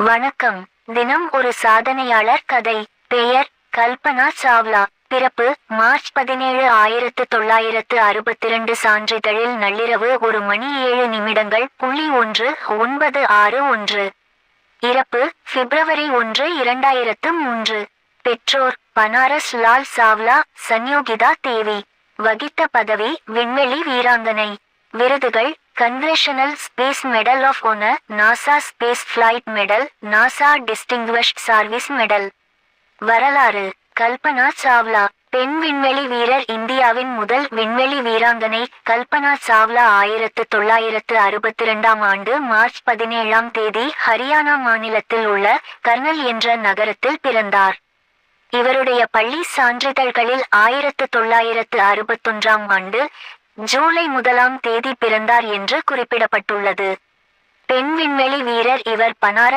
வணக்கம். தினம் ஒரு சாதனையாளர் கதை. பெயர் கல்பனா சாவ்லா. பிறப்பு மார்ச் 17, 1962. சான்றிதழில் நள்ளிரவு 1:07:1961. இறப்பு பிப்ரவரி 1, 2003. பெற்றோர் பனாரஸ் லால் சாவ்லா, சன்யோகிதா தேவி. வகித்த பதவி விண்வெளி வீராங்கனை. விருதுகள் congressional space medal of honour, NASA space flight medal, NASA distinguished service medal. வரலாறு கல்பனா சாவ்லா பெண் விண்வெளி வீரர். இந்தியாவின் முதல் விண்வெளி வீராங்கனை கல்பனா சாவ்லா 1962 மார்ச் 17 ஹரியானா மாநிலத்தில் உள்ள கர்னல் என்ற நகரத்தில் பிறந்தார். இவருடைய பள்ளி சான்றிதழ்களில் 1961 ஜூலை 1 பிறந்தார் என்று குறிப்பிடப்பட்டுள்ளது. பெண் விண்வெளி வீரர் இவர் பனாரஸ்